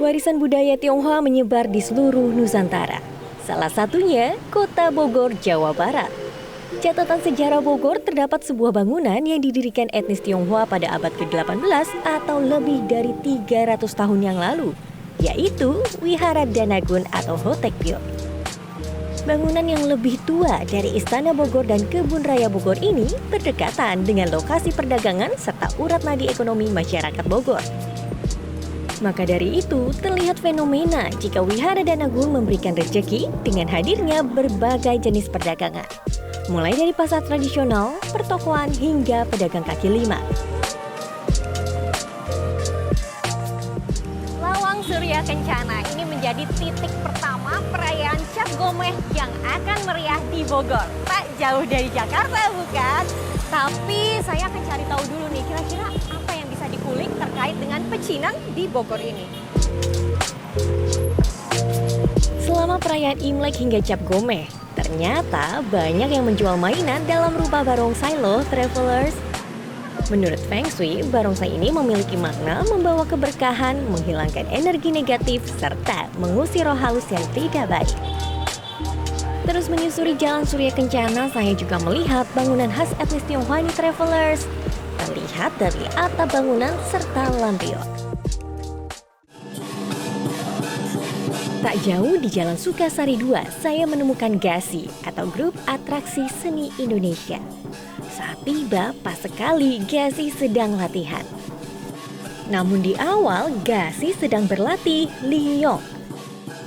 Warisan budaya Tionghoa menyebar di seluruh Nusantara. Salah satunya Kota Bogor, Jawa Barat. Catatan sejarah Bogor terdapat sebuah bangunan yang didirikan etnis Tionghoa pada abad ke-18 atau lebih dari 300 tahun yang lalu, yaitu Wihara Danagun atau Hotekpyo. Bangunan yang lebih tua dari Istana Bogor dan Kebun Raya Bogor ini berdekatan dengan lokasi perdagangan serta urat nadi ekonomi masyarakat Bogor. Maka dari itu, terlihat fenomena jika Wihara Danagun memberikan rezeki dengan hadirnya berbagai jenis perdagangan. Mulai dari pasar tradisional, pertokoan, hingga pedagang kaki lima. Lawang Surya Kencana ini menjadi titik pertama perayaan Cap Gomeh yang akan meriah di Bogor. Tak jauh dari Jakarta, bukan? Tapi saya akan cari tahu dulu nih, kira-kira apa yang bisa dikulik terkait dengan pecinan di Bogor ini. Selama perayaan Imlek hingga Cap Gomeh, ternyata banyak yang menjual mainan dalam rupa barongsai loh, travelers. Menurut Feng Shui, barongsai ini memiliki makna membawa keberkahan, menghilangkan energi negatif, serta mengusir roh halus yang tidak baik. Terus menyusuri Jalan Surya Kencana, saya juga melihat bangunan khas etnis Tionghoa ini, travelers. Terlihat dari atap bangunan serta lampion. Tak jauh di Jalan Sukasari 2, saya menemukan GASI atau Grup Atraksi Seni Indonesia. Saat tiba, pas sekali GASI sedang latihan. Namun di awal, GASI sedang berlatih Liyong.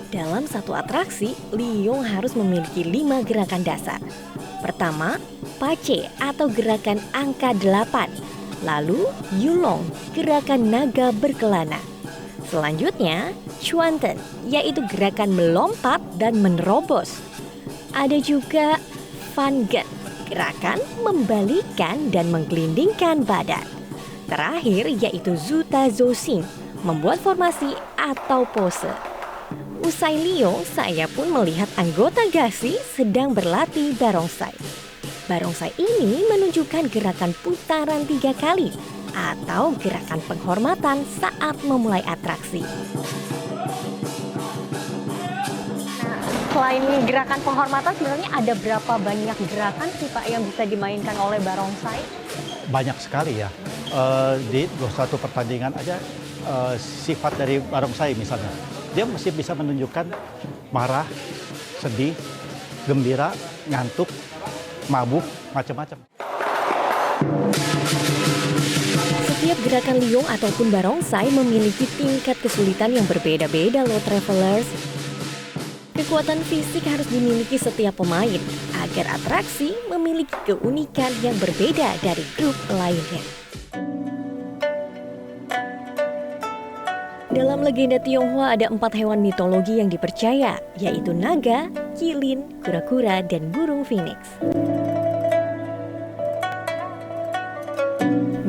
Dalam satu atraksi, Liyong harus memiliki 5 gerakan dasar. Pertama, Pace atau gerakan angka 8. Lalu, Yulong, gerakan naga berkelana. Selanjutnya, Chuanten, yaitu gerakan melompat dan menerobos. Ada juga Fangen, gerakan membalikan dan menggelindingkan badan. Terakhir, yaitu Zuta Zosing, membuat formasi atau pose. Usai Liyong, saya pun melihat anggota GASI sedang berlatih barongsai. Barongsai ini menunjukkan gerakan putaran 3 kali atau gerakan penghormatan saat memulai atraksi. Nah, selain gerakan penghormatan, sebenarnya ada berapa banyak gerakan sih Pak yang bisa dimainkan oleh barongsai? Banyak sekali ya. Di satu pertandingan aja sifat dari barongsai misalnya. Dia mesti bisa menunjukkan marah, sedih, gembira, ngantuk, mabuk, macam-macam. Setiap gerakan Liyong ataupun barongsai memiliki tingkat kesulitan yang berbeda-beda loh, travelers. Kekuatan fisik harus dimiliki setiap pemain agar atraksi memiliki keunikan yang berbeda dari grup lainnya. Dalam legenda Tionghoa ada 4 hewan mitologi yang dipercaya, yaitu naga, kilin, kura-kura, dan burung phoenix.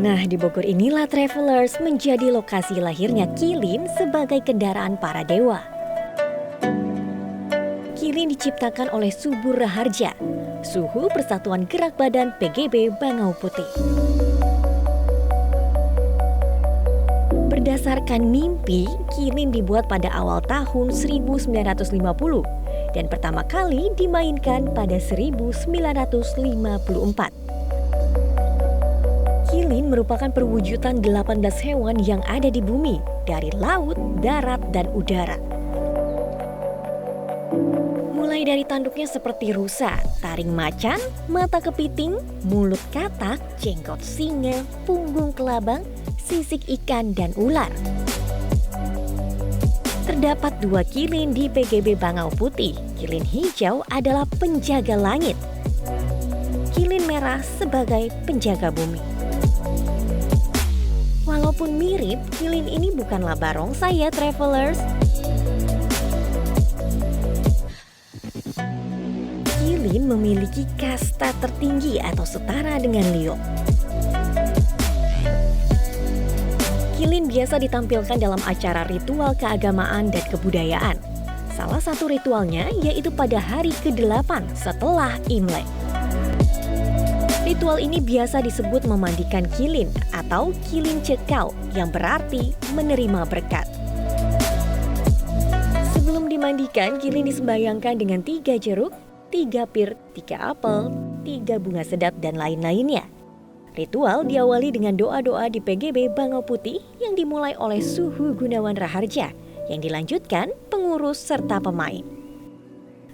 Nah, di Bogor inilah travelers menjadi lokasi lahirnya kilin sebagai kendaraan para dewa. Kilin diciptakan oleh Subur Raharja, Suhu Persatuan Gerak Badan PGB Bangau Putih. Berdasarkan mimpi, kilin dibuat pada awal tahun 1950 dan pertama kali dimainkan pada 1954. Kilin merupakan perwujudan 18 hewan yang ada di bumi, dari laut, darat, dan udara. Mulai dari tanduknya seperti rusa, taring macan, mata kepiting, mulut katak, jenggot singa, punggung kelabang, sisik ikan, dan ular. Terdapat 2 kilin di PGB Bangau Putih. Kilin hijau adalah penjaga langit. Kilin merah sebagai penjaga bumi. Walaupun mirip, kilin ini bukanlah barongsai ya, travelers. Kilin memiliki kasta tertinggi atau setara dengan Liyong. Kilin biasa ditampilkan dalam acara ritual keagamaan dan kebudayaan. Salah satu ritualnya yaitu pada hari ke-8 setelah Imlek. Ritual ini biasa disebut memandikan kilin atau kilin cekau yang berarti menerima berkat. dimandikan, kilin disembayangkan dengan 3 jeruk, 3 pir, 3 apel, 3 bunga sedap, dan lain-lainnya. Ritual diawali dengan doa-doa di PGB Bangau Putih yang dimulai oleh Suhu Gunawan Raharja, yang dilanjutkan pengurus serta pemain.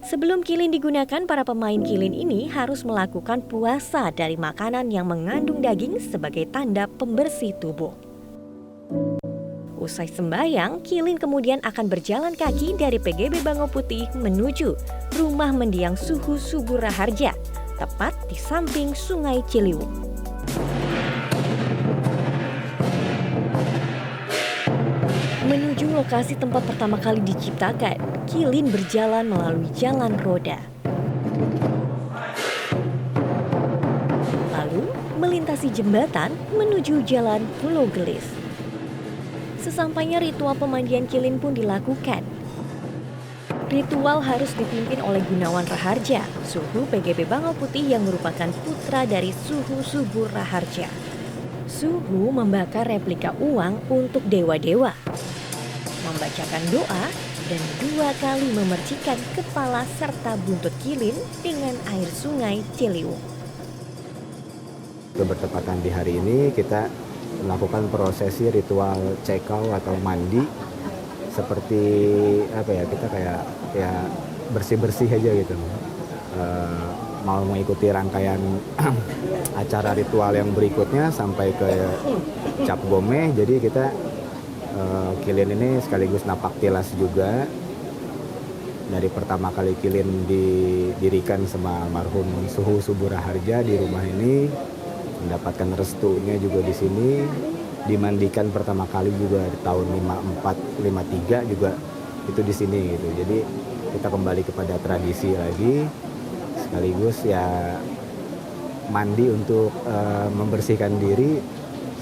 Sebelum kilin digunakan, para pemain kilin ini harus melakukan puasa dari makanan yang mengandung daging sebagai tanda pembersih tubuh. Usai sembahyang, kilin kemudian akan berjalan kaki dari PGB Bangau Putih menuju rumah mendiang Suhu Subur Raharja, tepat di samping Sungai Ciliwung. Menuju lokasi tempat pertama kali diciptakan, kilin berjalan melalui jalan roda. Lalu melintasi jembatan menuju jalan Pulau Gelis. Sesampainya ritual pemandian kilin pun dilakukan. Ritual harus dipimpin oleh Gunawan Raharja, Suhu PGB Bangau Putih yang merupakan putra dari Suhu Subur Raharja. Suhu membakar replika uang untuk dewa-dewa, membacakan doa, dan 2 kali memercikkan kepala serta buntut kilin dengan air sungai Ciliwung. Bertepatan di hari ini kita melakukan prosesi ritual cekau atau mandi, seperti kita kayak bersih-bersih aja gitu. Mau mengikuti rangkaian acara ritual yang berikutnya sampai ke Cap Gomeh, jadi kita kilin ini sekaligus napak tilas juga. Dari pertama kali kilin didirikan sama almarhum Suhu Subur Raharja di rumah ini, mendapatkan restunya juga di sini. Dimandikan pertama kali juga di tahun 54-53 juga itu di sini gitu. Jadi kita kembali kepada tradisi lagi, sekaligus ya mandi untuk membersihkan diri,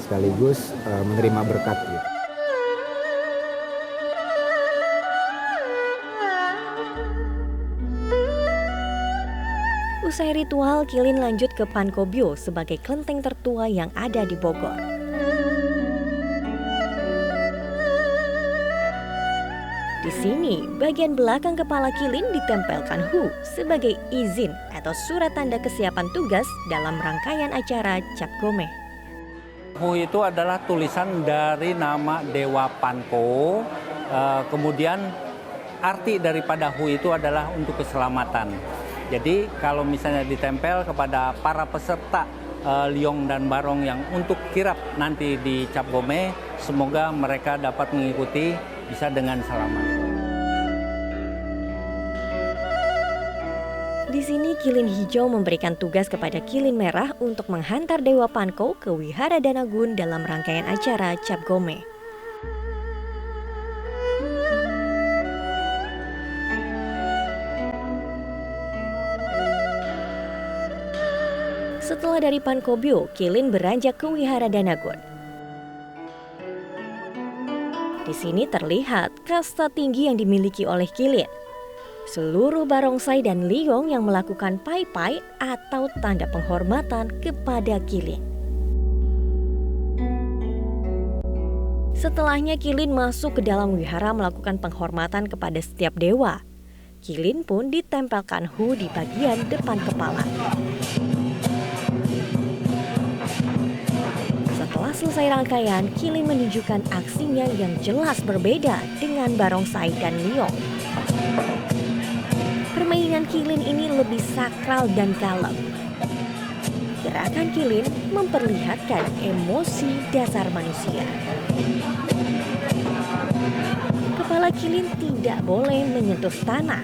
sekaligus menerima berkat gitu. Usai ritual, kilin lanjut ke Pankobyo sebagai kelenteng tertua yang ada di Bogor. Di sini, bagian belakang kepala kilin ditempelkan hu sebagai izin atau surat tanda kesiapan tugas dalam rangkaian acara Cap Gomeh. Hu itu adalah tulisan dari nama Dewa Panko, kemudian arti daripada hu itu adalah untuk keselamatan. Jadi kalau misalnya ditempel kepada para peserta Liong dan Barong yang untuk kirap nanti di Cap Gomeh, semoga mereka dapat mengikuti bisa dengan selamat. Di sini kilin hijau memberikan tugas kepada kilin merah untuk menghantar Dewa Panko ke Wihara Danagun dalam rangkaian acara Cap Gomeh. Setelah dari Pankobyo, kilin beranjak ke Wihara Danagun. Di sini terlihat kasta tinggi yang dimiliki oleh kilin. Seluruh barongsai dan liong yang melakukan pai-pai atau tanda penghormatan kepada kilin. Setelahnya kilin masuk ke dalam wihara melakukan penghormatan kepada setiap dewa. Kilin pun ditempelkan hu di bagian depan kepala. Setelah selesai rangkaian, kilin menunjukkan aksinya yang jelas berbeda dengan barongsai dan liong. Permainan kilin ini lebih sakral dan kalem. Gerakan kilin memperlihatkan emosi dasar manusia. Kepala kilin tidak boleh menyentuh tanah.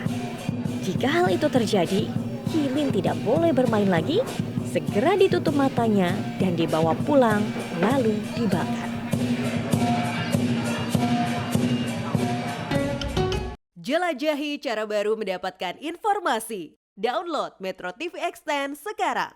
Jika hal itu terjadi, kilin tidak boleh bermain lagi, segera ditutup matanya dan dibawa pulang lalu dibakar. Jelajahi cara baru mendapatkan informasi. Download Metro TV Extend sekarang.